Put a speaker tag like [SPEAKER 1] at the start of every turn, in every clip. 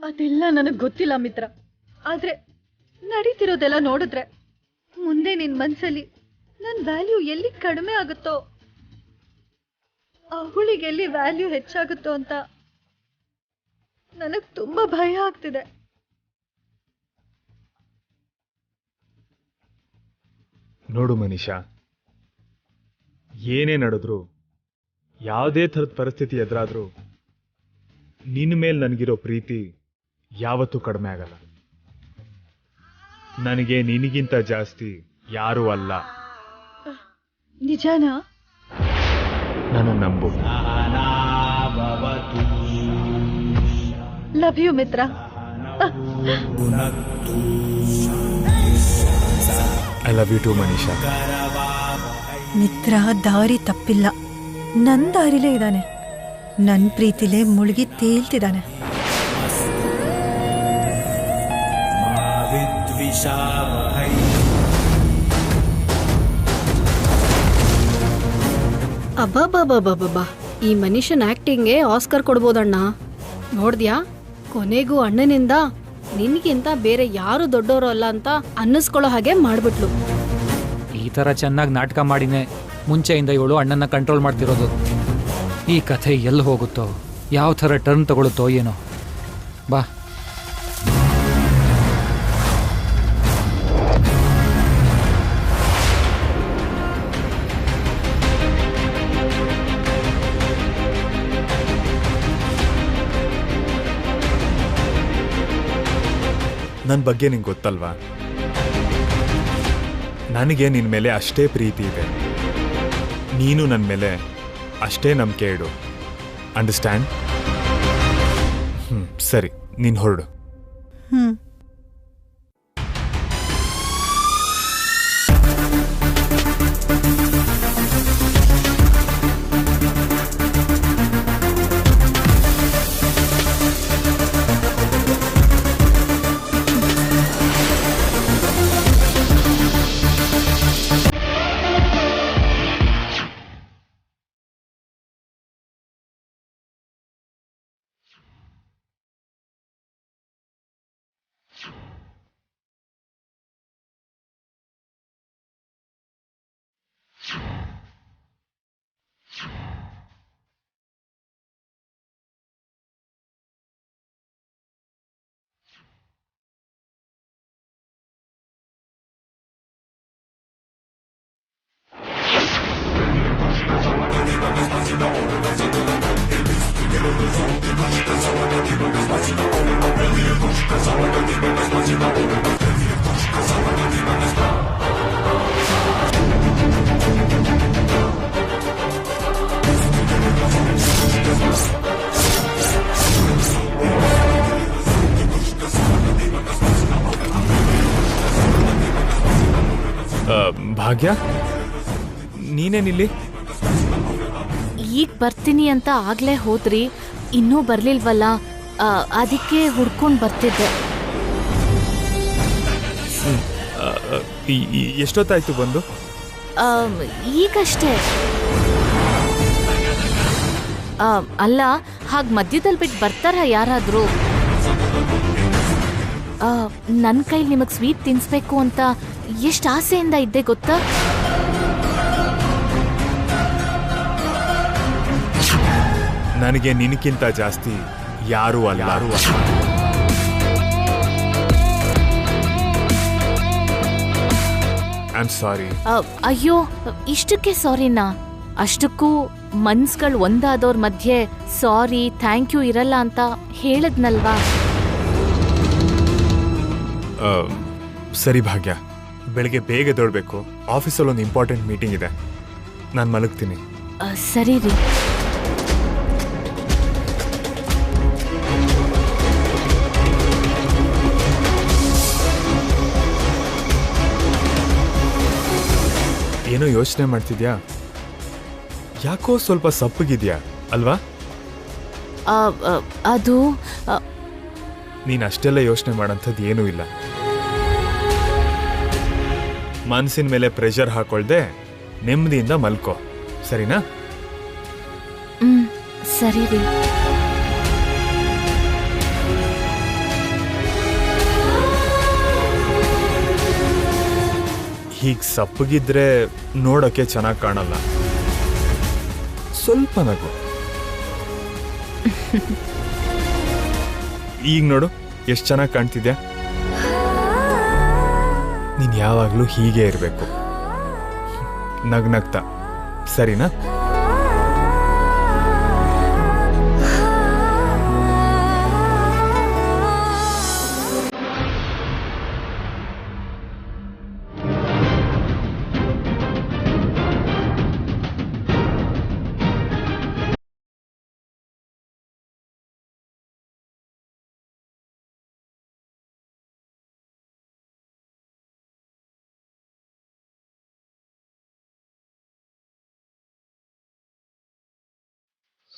[SPEAKER 1] ಅದೆಲ್ಲ ನನಗೆ ಗೊತ್ತಿಲ್ಲ ಮಿತ್ರ. ಆದ್ರೆ ನಡೀತಿರೋದೆಲ್ಲ ನೋಡಿದ್ರೆ ಮುಂದೆ ನಿನ್ ಮನ್ಸಲ್ಲಿ ನನ್ ವ್ಯಾಲ್ಯೂ ಎಲ್ಲಿ ಕಡಿಮೆ ಆಗುತ್ತೋ, ಅವಳಿಗೆ ಎಲ್ಲಿ ವ್ಯಾಲ್ಯೂ ಹೆಚ್ಚಾಗುತ್ತೋ ಅಂತ ನನಗ್ ತುಂಬಾ ಭಯ ಆಗ್ತಿದೆ.
[SPEAKER 2] ನೋಡು ಮನೀಷಾ, ಏನೇ ನಡೆದ್ರು, ಯಾವುದೇ ಥರದ ಪರಿಸ್ಥಿತಿ ಎದುರಾದ್ರೂ ನಿನ್ನ ಮೇಲೆ ನನಗಿರೋ ಪ್ರೀತಿ ಯಾವತ್ತೂ ಕಡಿಮೆ ಆಗಲ್ಲ. ನನಗೆ ನಿನಗಿಂತ ಜಾಸ್ತಿ ಯಾರೂ ಅಲ್ಲ.
[SPEAKER 1] ನಿಜಾನಾ?
[SPEAKER 2] ನನ್ನ ನಂಬು.
[SPEAKER 1] Love you Mitra.
[SPEAKER 2] I love you too Manisha.
[SPEAKER 3] Mitra ದಾರಿ ತಪ್ಪಿಲ್ಲ, ನನ್ ದಾರಿಲೇ ಇದ್ದಾನೆ, ನನ್ ಪ್ರೀತಿಲೇ ಮುಳುಗಿ ತೇಲ್ತಿದ್ದಾನೆ.
[SPEAKER 4] ಅಬ್ಬಾ, ಈ ಮನುಷ್ಯನ ಆಕ್ಟಿಂಗ್ಗೆ ಆಸ್ಕರ್ ಕೊಡ್ಬೋದಣ್ಣ. ನೋಡ್ದ್ಯಾ, ಕೊನೆಗೂ ಅಣ್ಣನಿಂದ ನಿನ್ಗಿಂತ ಬೇರೆ ಯಾರು ದೊಡ್ಡವರು ಅಲ್ಲ ಅಂತ ಅನ್ನಿಸ್ಕೊಳ್ಳೋ ಹಾಗೆ ಮಾಡ್ಬಿಟ್ಲು.
[SPEAKER 5] ಈ ಥರ ಚೆನ್ನಾಗಿ ನಾಟಕ ಮಾಡಿನೇ ಮುಂಚೆಯಿಂದ ಇವಳು ಅಣ್ಣನ ಕಂಟ್ರೋಲ್ ಮಾಡ್ತಿರೋದು. ಈ ಕಥೆ ಎಲ್ಲಿ ಹೋಗುತ್ತೋ, ಯಾವ ಥರ ಟರ್ನ್ ತಗೊಳುತ್ತೋ ಏನೋ. ಬಾ.
[SPEAKER 2] ನನ್ನ ಬಗ್ಗೆ ನಿಂಗೆ ಗೊತ್ತಲ್ವಾ, ನನಗೆ ನಿನ್ನ ಮೇಲೆ ಅಷ್ಟೇ ಪ್ರೀತಿ ಇದೆ, ನೀನು ನನ್ನ ಮೇಲೆ ಅಷ್ಟೇ ನಂಬಿಕೆ ಇಡು. ಅಂಡರ್ಸ್ಟ್ಯಾಂಡ್? ಸರಿ, ನೀನು ಹೊರಡು. ಭಾಗ್ಯ, ನೀನೇನಿಲ್ಲಿ?
[SPEAKER 6] ಈಗ ಬರ್ತೀನಿ ಅಂತ ಆಗ್ಲೇ ಹೋದ್ರಿ, ಇನ್ನೂ ಬರ್ಲಿಲ್ವಲ್ಲ, ಅದಕ್ಕೆ ಹುಡ್ಕೊಂಡು ಬರ್ತಿದ್ದೆ.
[SPEAKER 2] ಎಷ್ಟೊತ್ತಾಯ್ತು ಬಂದು?
[SPEAKER 6] ಈಗಷ್ಟೇ. ಅಲ್ಲ, ಹಾಗೆ ಮಧ್ಯದಲ್ಲಿ ಬಿಟ್ಟು ಬರ್ತಾರ ಯಾರಾದ್ರೂ? ನನ್ನ ಕೈಲಿ ನಿಮಗೆ ಸ್ವೀಟ್ ತಿನ್ಸ್ಬೇಕು ಅಂತ ಎಷ್ಟು ಆಸೆಯಿಂದ ಇದ್ದೆ ಗೊತ್ತಾ?
[SPEAKER 2] ನನಗೆ ನಿನಕ್ಕಿಂತ ಜಾಸ್ತಿ ಯಾರೂ ಅಲ್ಲ. I am sorry.
[SPEAKER 6] ಅಯ್ಯೋ, ಇಷ್ಟಕ್ಕೆ ಸಾರಿನಾ? ಅಷ್ಟಕ್ಕೂ ಮನ್ಸ್ಗಳು ಒಂದಾದವ್ರ ಮಧ್ಯೆ ಸಾರಿ ಥ್ಯಾಂಕ್ ಯು ಇರಲ್ಲ ಅಂತ ಹೇಳದ್ನಲ್ವಾ?
[SPEAKER 2] ಸರಿ ಭಾಗ್ಯ, ಬೆಳಿಗ್ಗೆ ಬೇಗ ಎದ್ದೇಳಬೇಕು, ಆಫೀಸಲ್ಲಿ ಒಂದು ಇಂಪಾರ್ಟೆಂಟ್ ಮೀಟಿಂಗ್ ಇದೆ, ನಾನು ಮಲಗ್ತೀನಿ.
[SPEAKER 6] ಸರಿ ರೀ.
[SPEAKER 2] ಏನೋ ಯೋಚನೆ ಮಾಡ್ತಿದ್ಯಾ? ಯಾಕೋ ಸ್ವಲ್ಪ ಸಪ್ಪಗಿದ್ಯಾ ಅಲ್ವಾ?
[SPEAKER 6] ಅದು
[SPEAKER 2] ನೀನು ಅಷ್ಟೆಲ್ಲ ಯೋಚನೆ ಮಾಡೋಂಥದ್ದು ಏನೂ ಇಲ್ಲ. ಮನಸ್ಸಿನ ಮೇಲೆ ಪ್ರೆಷರ್ ಹಾಕೊಳ್ದೆ ನೆಮ್ಮದಿಯಿಂದ ಮಲ್ಕೋ, ಸರಿನಾ?
[SPEAKER 6] ಸರಿ ರೀ.
[SPEAKER 2] ಹೀಗೆ ಸಪ್ಪಗಿದ್ರೆ ನೋಡೋಕ್ಕೆ ಚೆನ್ನಾಗಿ ಕಾಣಲ್ಲ. ಸ್ವಲ್ಪ ನಗು. ಈಗ ನೋಡು ಎಷ್ಟು ಚೆನ್ನಾಗಿ ಕಾಣ್ತಿದ್ಯಾ. ನೀನು ಯಾವಾಗಲೂ ಹೀಗೆ ಇರಬೇಕು, ನಗ್ನಗ್ತಾ. ಸರಿನಾ?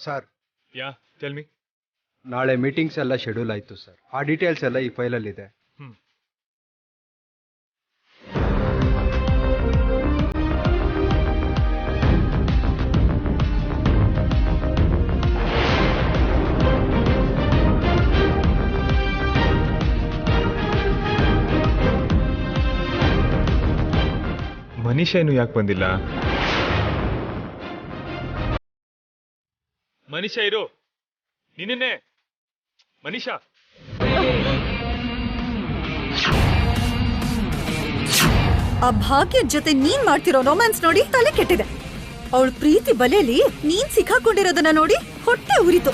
[SPEAKER 7] ಸರ್,
[SPEAKER 2] ಯಾ ಟೆಲ್ ಮಿ.
[SPEAKER 7] ನಾಳೆ ಮೀಟಿಂಗ್ಸ್ ಎಲ್ಲ ಶೆಡ್ಯೂಲ್ ಆಯಿತು ಸರ್. ಆ ಡೀಟೇಲ್ಸ್ ಎಲ್ಲ ಈ ಫೈಲಲ್ಲಿದೆ.
[SPEAKER 2] ಮನೀಷಾ ಇನ್ನು ಯಾಕೆ ಬಂದಿಲ್ಲ? ಮನೀಷಾ ಇರು, ನಿನ್ನೆ. ಮನೀಷಾ,
[SPEAKER 3] ಆ ಭಾಗ್ಯದ ಜೊತೆ ನೀನ್ ಮಾಡ್ತಿರೋ ರೊಮ್ಯಾನ್ಸ್ ನೋಡಿ ತಲೆ ಕೆಟ್ಟಿದೆ. ಅವಳ ಪ್ರೀತಿ ಬಲೆಯಲ್ಲಿ ನೀನ್ ಸಿಕ್ಕಾಕೊಂಡಿರೋದನ್ನ ನೋಡಿ ಹೊಟ್ಟೆ ಉರಿತು.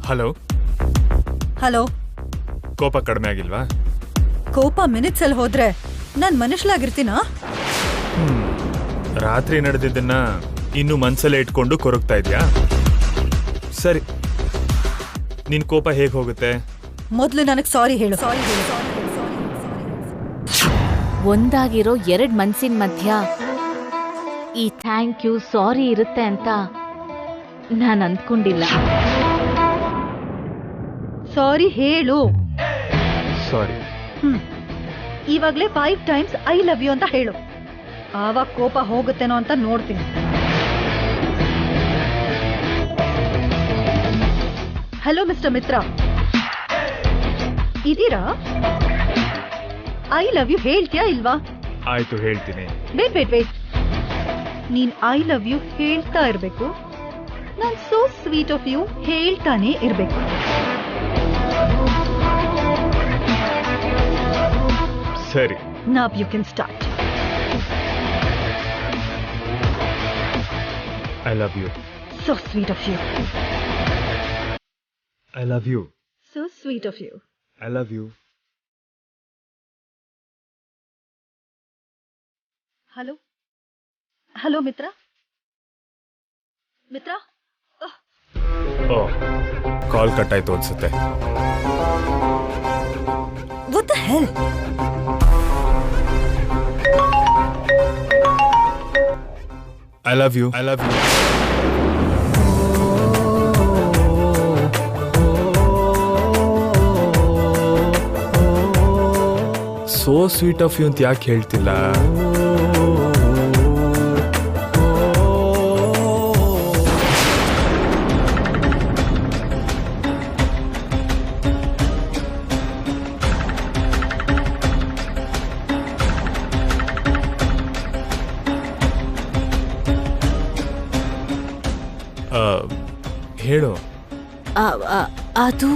[SPEAKER 2] ಹಲೋ.
[SPEAKER 3] ಹಲೋ.
[SPEAKER 2] ಕೋಪ ಕಡಿಮೆ ಆಗಿಲ್ವಾ?
[SPEAKER 3] ಕೋಪ ಮಿನಿಟ್ಸ್ ಅಲ್ಲಿ ಹೋದ್ರೆ ನಾನ್ ಮನುಷ್ಯಲಾಗಿರ್ತೀನಾ?
[SPEAKER 2] ರಾತ್ರಿ ನಡೆದಿದ್ದನ್ನ ಇನ್ನು ಮನ್ಸಲ್ಲೇ ಇಟ್ಕೊಂಡು ಕೊರಗ್ತಾ ಇದ್ಯಾ? ಸರಿ, ನಿನ್ ಕೋಪ ಹೇಗೆ ಹೋಗುತ್ತೆ?
[SPEAKER 3] ಮೊದ್ಲು ನನಗ್ ಸಾರಿ ಹೇಳು.
[SPEAKER 6] ಒಂದಾಗಿರೋ ಎರಡ್ ಮನ್ಸಿನ ಮಧ್ಯ ಈ ಥ್ಯಾಂಕ್ ಯು ಸಾರಿ ಇರುತ್ತೆ ಅಂತ ನಾನು ಅಂದ್ಕೊಂಡಿಲ್ಲ.
[SPEAKER 1] ಸಾರಿ ಹೇಳು.
[SPEAKER 2] ಸಾರಿ.
[SPEAKER 1] ಇವಾಗ್ಲೇ 5 times ಐ ಲವ್ ಯು ಅಂತ ಹೇಳು. ಆವಾಗ ಕೋಪ ಹೋಗುತ್ತೇನೋ ಅಂತ ನೋಡ್ತೀನಿ. ಹಲೋ ಮಿಸ್ಟರ್ ಮಿತ್ರ, ಇದೀರಾ? ಐ ಲವ್ ಯು ಹೇಳ್ತೀಯಾ ಇಲ್ವಾ?
[SPEAKER 2] ಆಯ್ತು, ಹೇಳ್ತೀನಿ.
[SPEAKER 1] ವೇಟ್. ನೀನ್ ಐ ಲವ್ ಯು ಹೇಳ್ತಾ ಇರ್ಬೇಕು. ನಾನ್ ಸೋ ಸ್ವೀಟ್ ಆಫ್ ಯು ಹೇಳ್ತಾನೆ ಇರ್ಬೇಕು.
[SPEAKER 2] ಸರಿ.
[SPEAKER 1] Now you can start.
[SPEAKER 2] I love you.
[SPEAKER 1] So sweet of you.
[SPEAKER 2] I love you.
[SPEAKER 1] So sweet of you.
[SPEAKER 2] I love you.
[SPEAKER 1] Hello ಮಿತ್ರ.
[SPEAKER 2] ಓ, ಕಾಲ್ ಕಟ್ ಆಯ್ತು ಅನ್ಸುತ್ತೆ.
[SPEAKER 3] What the hell?
[SPEAKER 2] I love you. I love you. So sweet of you ಅಂತ ಯಾಕೆ ಹೇಳ್ತಿಲ್ಲ? ಹೇಳು.
[SPEAKER 6] ಅದು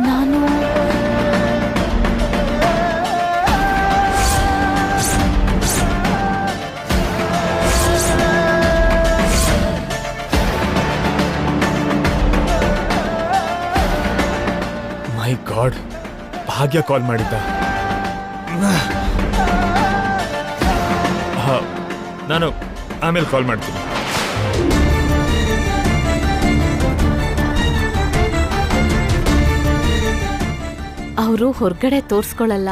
[SPEAKER 6] ನಾನು
[SPEAKER 2] ಮೈ ಗಾಡ್, ಭಾಗ್ಯ ಕಾಲ್ ಮಾಡಿದ್ದ. ನಾನು ಆಮೇಲೆ ಕಾಲ್ ಮಾಡ್ತೀನಿ.
[SPEAKER 6] ಅವರು ಹೊರಗಡೆ ತೋರ್ಸ್ಕೊಳ್ಳಲ್ಲ,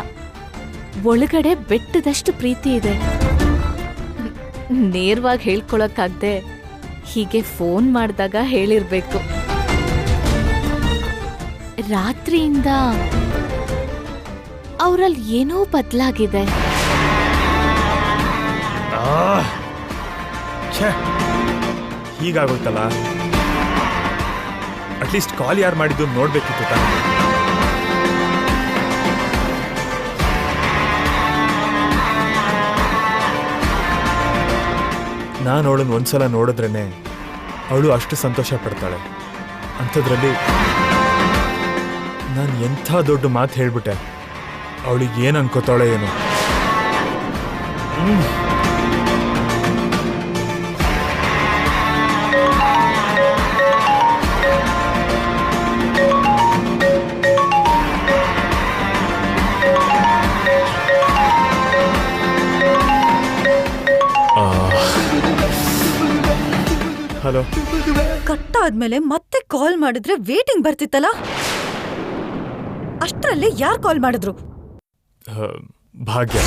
[SPEAKER 6] ಒಳಗಡೆ ಬೆಟ್ಟದಷ್ಟು ಪ್ರೀತಿ ಇದೆ. ನೇರವಾಗಿ ಹೇಳ್ಕೊಳಕ್ಕಾಗ್ದೆ ಹೀಗೆ ಫೋನ್ ಮಾಡಿದಾಗ ಹೇಳಿರ್ಬೇಕು. ರಾತ್ರಿಯಿಂದ ಅವರಲ್ಲಿ ಏನೋ ಬದಲಾಗಿದೆ.
[SPEAKER 2] ಛೇ, ಹೀಗಾಗೋಯ್ತಲ್ಲ. ಅಟ್ಲೀಸ್ಟ್ ಕಾಲ್ ಯಾರು ಮಾಡಿದ್ದು ನೋಡ್ಬೇಕಿತ್ತು ತಾನೆ. ನಾನು ಅವಳನ್ನು ಒಂದ್ಸಲ ನೋಡಿದ್ರೇನೆ ಅವಳು ಅಷ್ಟು ಸಂತೋಷ ಪಡ್ತಾಳೆ. ಅಂಥದ್ರಲ್ಲಿ ನಾನು ಎಂಥ ದೊಡ್ಡ ಮಾತು ಹೇಳ್ಬಿಟ್ಟೆ. ಅವಳಿಗೆ ಏನು ಅನ್ಕೋತಾಳೆ ಏನು. ಹಲೋ.
[SPEAKER 3] ಕಟ್ಟಾದ್ಮೇಲೆ ಮತ್ತೆ ಕಾಲ್ ಮಾಡಿದ್ರೆ ವೇಟಿಂಗ್ ಬರ್ತಿತ್ತಲ್ಲ, ಅಷ್ಟರಲ್ಲಿ ಯಾರು ಕಾಲ್ ಮಾಡಿದ್ರು?
[SPEAKER 2] ಭಾಗ್ಯ.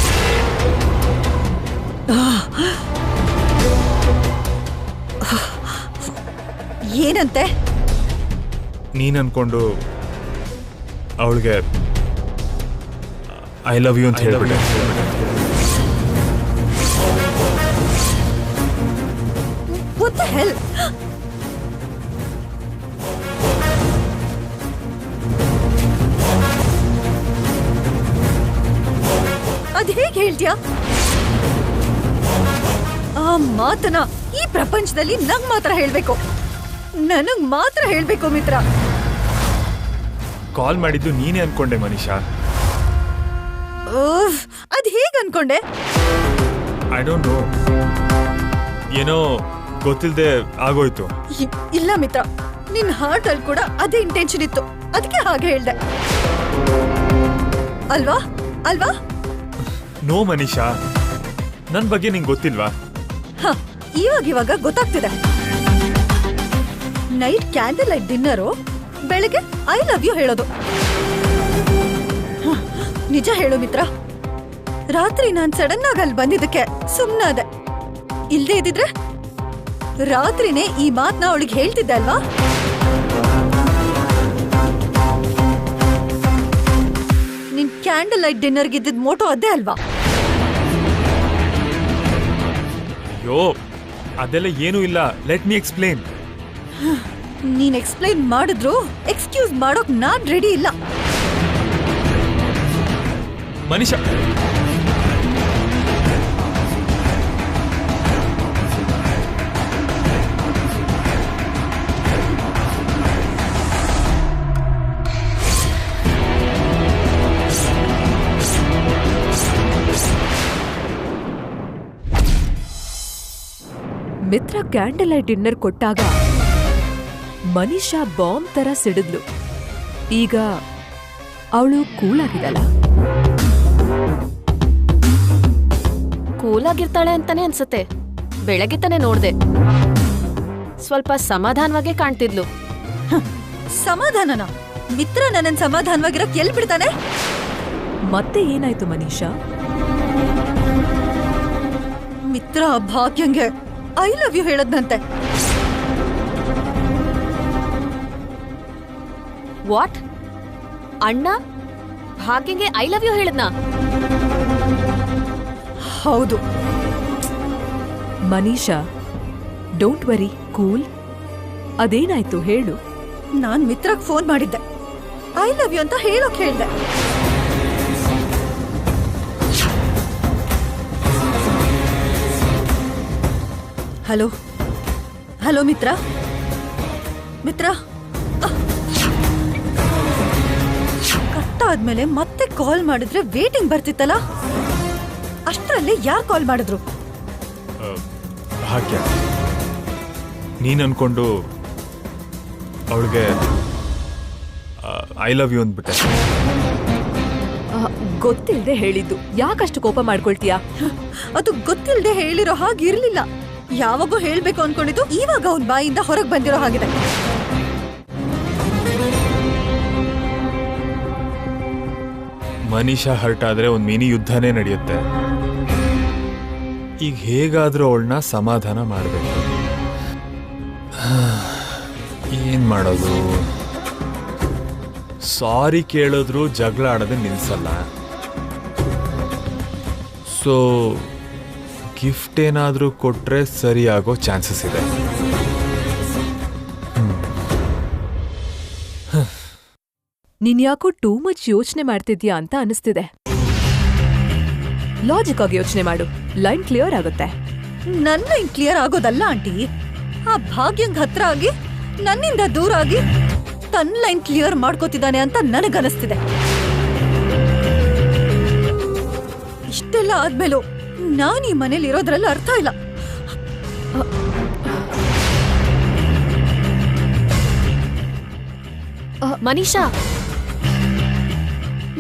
[SPEAKER 3] ಏನಂತೆ?
[SPEAKER 2] ನೀನ್ ಅನ್ಕೊಂಡು ಅವಳಿಗೆ ಐ ಲವ್ ಯು ಅಂತ ಹೇಳ್ಬಿಟ್ಟೆ.
[SPEAKER 3] What the hell? ಅದ್ ಹೇಗೆ ಹೇಳ್ತೀಯಾ? ಆ ಮಾತನ ಈ ಪ್ರಪಂಚದಲ್ಲಿ ನಂಗ್ ಮಾತ್ರ ಹೇಳ್ಬೇಕು, ನನಗ್ ಮಾತ್ರ ಹೇಳ್ಬೇಕು ಮಿತ್ರ.
[SPEAKER 2] ಕಾಲ್ ಮಾಡಿದ್ದು ನೀನೇ ಅನ್ಕೊಂಡೆ ಮನೀಷಾ.
[SPEAKER 3] ಅದ್ ಹೇಗ್ ಅನ್ಕೊಂಡೆ?
[SPEAKER 2] ಐ ಡೋಂಟ್ ನೋ, ಏನೋ ಗೊತ್ತಿಲ್ಲದೆ ಆಗೋಯ್ತು.
[SPEAKER 3] ಇಲ್ಲ ಮಿತ್ರ, ನಿನ್ ಹಾರ್ಟ್ ಅಲ್ಲಿ ಕೂಡ ಅದೇ ಇಂಟೆನ್ಷನ್ ಇತ್ತು, ಅದಕ್ಕೆ ಹಾಗೆ ಹೇಳ್ದೆ. ಅಲ್ವಾ ಅಲ್ವಾ?
[SPEAKER 2] ನೋ ಮನೀಷಾ, ನನ್ ಬಗ್ಗೆ ನಿಂಗೆ ಗೊತ್ತಿಲ್ವಾ?
[SPEAKER 3] ಇವಾಗ ಗೊತ್ತಾಗ್ತಿದೆ. ನೈಟ್ ಕ್ಯಾಂಡಲ್ ಲೈಟ್ ಡಿನ್ನರು, ಬೆಳಗ್ಗೆ ಐ ಲವ್ ಯು ಹೇಳೋದು. ನಿಜ ಹೇಳು ಮಿತ್ರ, ರಾತ್ರಿ ನಾನ್ ಸಡನ್ ಆಗಿ ಅಲ್ಲಿ ಬಂದಿದ್ದಕ್ಕೆ ಸುಮ್ನಾದೆ. ಇಲ್ದೇ ಇದ್ದಿದ್ರೆ ರಾತ್ರಿನೇ ಈ ಮಾತನ್ನ ಅವಳಿಗೆ ಹೇಳ್ತಿದ್ದೆ ಅಲ್ವಾ? ನಿನ್ ಕ್ಯಾಂಡಲ್ ಲೈಟ್ ಡಿನ್ನರ್ಗೆ ಇದ್ದಿದ್ ಮೋಟೋ ಅದೇ ಅಲ್ವಾ?
[SPEAKER 2] ಅಯ್ಯೋ, ಅದೆಲ್ಲ ಏನೂ ಇಲ್ಲ. Let me explain.
[SPEAKER 3] ನೀನ್ ಎಕ್ಸ್ಪ್ಲೈನ್ ಮಾಡಿದ್ರು ಎಕ್ಸ್ಕ್ಯೂಸ್ ಮಾಡೋಕ್ ನಾನ್ ರೆಡಿ ಇಲ್ಲ.
[SPEAKER 2] ಮನೀಷಾ,
[SPEAKER 8] ಮಿತ್ರ ಕ್ಯಾಂಡಲ್ ಲೈಟ್ ಡಿನ್ನರ್ ಕೊಟ್ಟಾಗ ಮನೀಷಾ ಬಾಂಬ್ ತರ ಸಿಡಿದ್ಲು. ಈಗ ಅವಳು ಕೂಲ್ ಆಗಿದಲ್ಲ?
[SPEAKER 6] ಕೂಲ್ ಆಗಿರ್ತಾಳೆ ಅಂತಾನೆ ಅನ್ಸುತ್ತೆ. ಬೆಳಗ್ಗೆ ತಾನೆ ನೋಡ್ದೆ, ಸ್ವಲ್ಪ ಸಮಾಧಾನವಾಗೇ ಕಾಣ್ತಿದ್ಲು.
[SPEAKER 3] ಸಮಾಧಾನನ? ಮಿತ್ರ ನನ್ನನ್ ಸಮಾಧಾನವಾಗಿರಕ್ ಎಲ್ ಬಿಡ್ತಾನೆ?
[SPEAKER 8] ಮತ್ತೆ ಏನಾಯ್ತು ಮನೀಷಾ?
[SPEAKER 3] ಮಿತ್ರ ಭಾಗ್ಯಂಗೆ ಐ ಲವ್ ಯು ಹೇಳದ್ನಂತೆ.
[SPEAKER 6] ವಾಟ್? ಅಣ್ಣ ಭಾಗ್ಯಂಗೆ ಐ ಲವ್ ಯು ಹೇಳದ್ನಾ?
[SPEAKER 3] ಹೌದು.
[SPEAKER 8] Manisha, don't worry, cool. ಅದೇನಾಯ್ತು ಹೇಳು.
[SPEAKER 3] ನಾನ್ ಮಿತ್ರಗ್ ಫೋನ್ ಮಾಡಿದ್ದೆ, ಐ ಲವ್ ಯು ಅಂತ ಹೇಳೋಕ್ ಹೇಳ್ದೆ. ಹಲೋ ಹಲೋ ಮಿತ್ರ, ಮಿತ್ರ ಕಟ್ಟಾದ್ಮೇಲೆ ಮತ್ತೆ ಕಾಲ್ ಮಾಡಿದ್ರೆ ವೇಟಿಂಗ್ ಬರ್ತಿತ್ತಲ್ಲ, ಅಷ್ಟರಲ್ಲಿ ಯಾರು ಕಾಲ್ ಮಾಡಿದ್ರು?
[SPEAKER 2] ಭಾಗ್ಯ. ನೀನ್ ಅನ್ಕೊಂಡು ಅವಳಿಗೆ ಐ ಲವ್ ಯು ಅಂದ್ಬಿಟ್ಟೆ.
[SPEAKER 8] ಗೊತ್ತಿಲ್ದೆ ಹೇಳಿದ್ದು, ಯಾಕಷ್ಟು ಕೋಪ ಮಾಡ್ಕೊಳ್ತೀಯಾ?
[SPEAKER 3] ಅದು ಗೊತ್ತಿಲ್ದೆ ಹೇಳಿರೋ ಹಾಗಿರ್ಲಿಲ್ಲ. ಯಾವಾಗೋ ಹೇಳ್ಬೇಕು ಅನ್ಕೊಂಡಿದ್ದು ಇವಾಗ ಅವನ್ ಬಾಯಿಂದ ಹೊರಗ್ ಬಂದಿರೋ ಹಾಗಿದೆ.
[SPEAKER 2] ಮನೀಷಾ ಹರ್ಟ್ ಆದ್ರೆ ಒಂದ್ ಮಿನಿ ಯುದ್ಧನೇ ನಡೆಯುತ್ತೆ. ಈಗ ಹೇಗಾದ್ರೂ ಅವಳನ್ನ ಸಮಾಧಾನ ಮಾಡ್ಬೇಕು. ಏನ್ ಮಾಡೋದು? ಸಾರಿ ಕೇಳಿದ್ರು ಜಗಳ ಆಡೋದೇ ನಿಲ್ಸಲ್ಲ. ಸೊ
[SPEAKER 9] ಗಿಫ್ಟ್ ಏನಾದರೂ ಕೊಟ್ರೆ ಸರಿಯಾಗೋ ಚಾನ್ಸಸ್ ಇದೆ.
[SPEAKER 8] ನೀನ್ ಯಾಕೋ ಟೂ ಮಚ್ ಯೋಚನೆ ಮಾಡ್ತಿದ್ಯಾ ಅಂತ ಅನಿಸ್ತಿದೆ. ಲಾಜಿಕ್ ಆಗಿ ಯೋಚನೆ ಮಾಡು, ಲೈನ್ ಕ್ಲಿಯರ್ ಆಗುತ್ತೆ.
[SPEAKER 3] ನನ್ನ ಲೈನ್ ಕ್ಲಿಯರ್ ಆಗೋದಲ್ಲ ಆಂಟಿ. ಆ ಭಾಗ್ಯಂಗ್ ಹತ್ರ ಆಗಿ ನನ್ನಿಂದ ದೂರ ಆಗಿ ತನ್ನ ಲೈನ್ ಕ್ಲಿಯರ್ ಮಾಡ್ಕೋತಿದ್ದಾನೆ ಅಂತ ನನಗನಿಸ್ತಿದೆ. ಇಷ್ಟೆಲ್ಲ ಆದ್ಮೇಲೂ ನಾನು ಈ ಮನೇಲಿ ಇರೋದ್ರಲ್ಲಿ ಅರ್ಥ ಇಲ್ಲ.
[SPEAKER 6] ಮನೀಷಾ,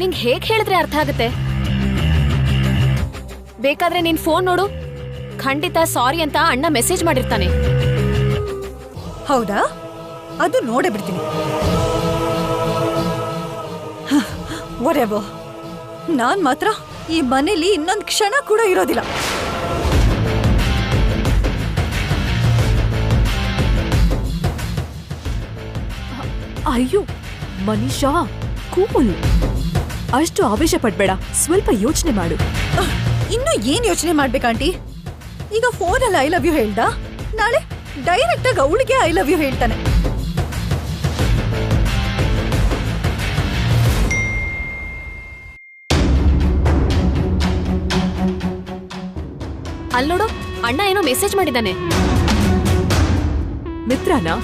[SPEAKER 6] ನಿಂಗ್ ಹೇಗ್ ಹೇಳಿದ್ರೆ ಅರ್ಥ ಆಗುತ್ತೆ? ಬೇಕಾದ್ರೆ ನೀನ್ ಫೋನ್ ನೋಡು, ಖಂಡಿತ ಸಾರಿ ಅಂತ ಅಣ್ಣ ಮೆಸೇಜ್ ಮಾಡಿರ್ತಾನೆ.
[SPEAKER 3] ಹೌದಾ? ಅದು ನೋಡೇ ಬಿಡ್ತೀನಿ. whatever. ನಾನ್ ಮಾತ್ರ ಈ ಮನೇಲಿ ಇನ್ನೊಂದು ಕ್ಷಣ ಕೂಡ ಇರೋದಿಲ್ಲ.
[SPEAKER 8] ಅಯ್ಯೋ ಮನೀಷಾ, ಕೂಲ್. ಅಷ್ಟು ಆವೇಶ ಪಡ್ಬೇಡ, ಸ್ವಲ್ಪ ಯೋಚನೆ ಮಾಡು.
[SPEAKER 3] ಇನ್ನು ಏನ್ ಯೋಚನೆ ಮಾಡ್ಬೇಕಂಟಿ? ಈಗ ಫೋನಲ್ಲಿ ಐ ಲವ್ ಯು ಹೇಳ್ದ, ನಾಳೆ ಡೈರೆಕ್ಟ್ ಆಗಿ ಅವಳಿಗೆ ಐ ಲವ್ ಯು ಹೇಳ್ತಾನೆ.
[SPEAKER 6] ಅಲ್ಲೋಡು, ಅಣ್ಣ ಏನೋ ಮೆಸೇಜ್ ಮಾಡಿದ್ದಾನೆ.
[SPEAKER 8] ಮಿತ್ರನಾ?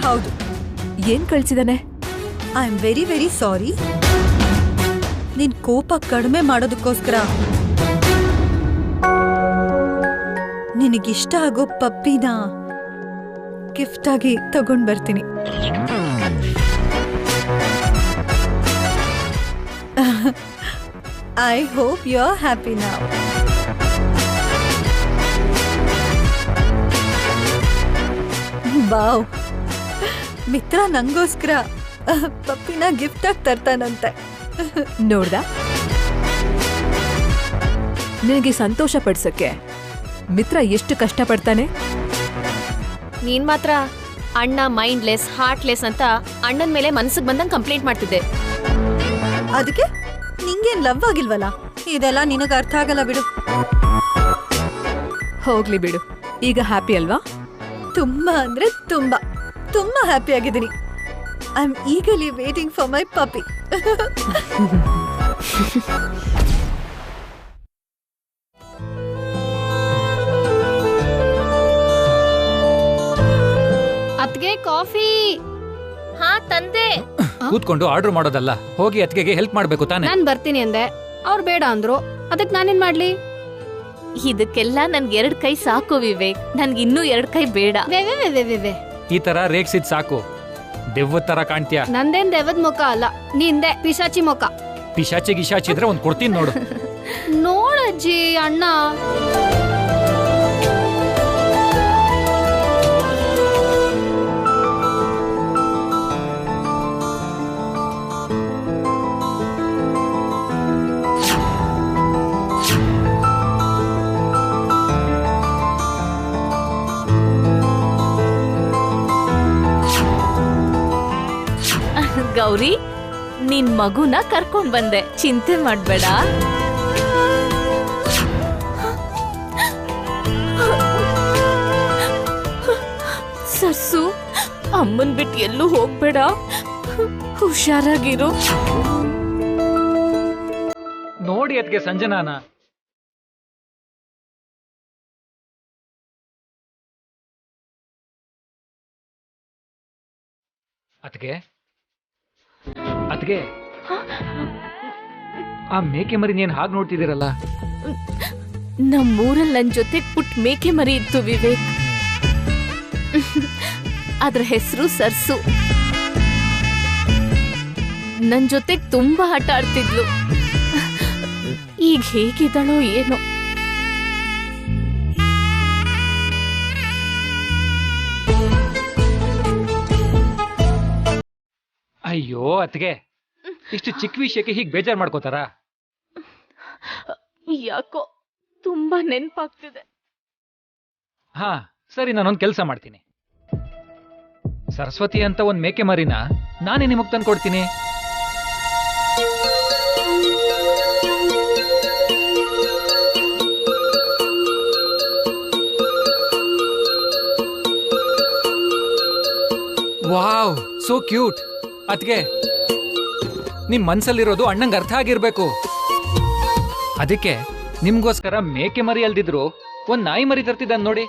[SPEAKER 3] ಹೌದು.
[SPEAKER 8] ಏನ್ ಕಳ್ಸಿದಾನೆ?
[SPEAKER 3] I am very very sorry. ನಿನ್ ಕೋಪ ಕಡಿಮೆ ಮಾಡೋದಕ್ಕೋಸ್ಕರ ನಿನಗಿಷ್ಟ ಆಗೋ ಪಪ್ಪಿನ ಗಿಫ್ಟ್ ಆಗಿ ತಗೊಂಡ್ ಬರ್ತೀನಿ. I hope you are happy now. Wow, Mitra ನಂಗೋಸ್ಕರ ಪಪ್ಪಿನ ಗಿಫ್ಟ್ ಆಗಿ ತರ್ತಾನಂತೆ.
[SPEAKER 8] ನೋಡ್ದ, ನಿನಗೆ ಸಂತೋಷ ಪಡ್ಸಕ್ಕೆ ಮಿತ್ರ ಎಷ್ಟು ಕಷ್ಟ ಪಡ್ತಾನೆ.
[SPEAKER 6] ನೀನ್ ಮಾತ್ರ ಅಣ್ಣ ಮೈಂಡ್ಲೆಸ್, ಹಾರ್ಟ್ಲೆಸ್ ಅಂತ ಅಣ್ಣನ್ ಮೇಲೆ ಮನ್ಸಿಗೆ ಬಂದಂಗ್ ಕಂಪ್ಲೇಂಟ್ ಮಾಡ್ತಿದ್ದೆ.
[SPEAKER 3] ಅದಕ್ಕೆ ನಿಂಗೇನ್ ಲವ್ ಆಗಿಲ್ವಲ್ಲ? ಇದೆಲ್ಲ ನಿನಗ ಅರ್ಥ ಆಗಲ್ಲ ಬಿಡು.
[SPEAKER 8] ಹೋಗ್ಲಿ ಬಿಡು, ಈಗ ಹ್ಯಾಪಿ ಅಲ್ವಾ?
[SPEAKER 3] ತುಂಬಾ ಅಂದ್ರೆ ತುಂಬಾ ತುಂಬಾ ಹ್ಯಾಪಿ ಆಗಿದ್ದೀನಿ. I am eagerly waiting for my puppy.
[SPEAKER 4] ಅತ್ಗೆ ಕಾಫಿ.
[SPEAKER 6] ಹಾ ತಂದೆ.
[SPEAKER 5] ಕೂತ್ಕೊಂಡು ಆರ್ಡರ್ ಮಾಡೋದಲ್ಲ, ಹೋಗಿ ಅತ್ತಿಗೆಗೆ ಹೆಲ್ಪ್ ಮಾಡ್ಬೇಕು ತಾನೆ.
[SPEAKER 4] ನಾನ್ ಬರ್ತೀನಿ ಅಂದೆ, ಅವ್ರು ಬೇಡ ಅಂದ್ರು. ಅದಕ್ಕೆ ನಾನೇನ್ ಮಾಡ್ಲಿ?
[SPEAKER 6] ಇದಕ್ಕೆಲ್ಲ ನನ್ಗೆ 2 ಕೈ ಸಾಕು ವಿವೇಕ್, ನನ್ಗೆ ಇನ್ನೂ 2 ಕೈ ಬೇಡ.
[SPEAKER 4] ವೆ.
[SPEAKER 5] ಈ ತರ ರೇಗ್ಸಿದ್ ಸಾಕು, ದೆವ್ವದ ತರ ಕಾಣ್ತೀಯ.
[SPEAKER 4] ನಂದೇನ್ ದೆವ್ವದ ಮುಖ ಅಲ್ಲ, ನಿಂದೆ ಪಿಶಾಚಿ ಮುಖ.
[SPEAKER 5] ಪಿಶಾಚಿ ಗಿಶಾಚಿ ಇದ್ರೆ ಒಂದ್ ಕೊಡ್ತೀನಿ ನೋಡು.
[SPEAKER 4] ನೋಡಜ್ಜಿ, ಅಣ್ಣ
[SPEAKER 6] ಗೌರಿ, ನಿನ್ ಮಗುನ ಕರ್ಕೊಂಡ್ ಬಂದೆ, ಚಿಂತೆ ಮಾಡ್ಬೇಡ. ಸರ್ಸು, ಅಮ್ಮನ್ ಬಿಟ್ಟು ಎಲ್ಲೂ ಹೋಗ್ಬೇಡ, ಹುಷಾರಾಗಿರು.
[SPEAKER 5] ನೋಡಿ ಅದ್ಗೆ ಸಂಜನಾನ. ಅದ್ಗೆ ಆ ಮೇಕೆ ಮರಿ ನೀನ್ ಹಾಗೆ ನೋಡ್ತಿದ್ದೀರಲ್ಲ?
[SPEAKER 6] ನಮ್ಮೂರಲ್ಲಿ ನನ್ ಜೊತೆ ಪುಟ್ ಮೇಕೆ ಮರಿ ಇತ್ತು ವಿವೇಕ್. ಅದ್ರ ಹೆಸರು ಸರ್ಸು. ನನ್ ಜೊತೆ ತುಂಬಾ ಆಟ ಆಡ್ತಿದ್ಲು. ಈಗ ಹೇಗಿದ್ದಾಳೋ ಏನೋ.
[SPEAKER 5] ಅಯ್ಯೋ ಅತ್ಗೆ, ಇಷ್ಟು ಚಿಕ್ಕ ವಿಷಯಕ್ಕೆ ಹೀಗೆ ಬೇಜಾರ್ ಮಾಡ್ಕೋತಾರ?
[SPEAKER 6] ಯಾಕೋ ತುಂಬಾ ನೆನ್ಪಾಗ್ತಿದೆ.
[SPEAKER 5] ಹಾ ಸರಿ, ನಾನೊಂದ್ ಕೆಲಸ ಮಾಡ್ತೀನಿ. ಸರಸ್ವತಿ ಅಂತ ಒಂದ್ ಮೇಕೆ ಮರಿನ ನಾನೇ ನಿಮಗ್ ತಂದು ಕೊಡ್ತೀನಿ. So cute. ಅದ್ಕೆ ನಿಮ್ ಮನ್ಸಲ್ಲಿರೋದು ಅಣ್ಣಂಗೆ ಅರ್ಥ ಆಗಿರ್ಬೇಕು. ಅದಕ್ಕೆ ನಿಮ್ಗೋಸ್ಕರ ಮೇಕೆ ಮರಿ ಅಲ್ದಿದ್ರು ಒಂದ್ ನಾಯಿ ಮರಿ ತರ್ತಿದ್ದಾನೆ ನೋಡಿ.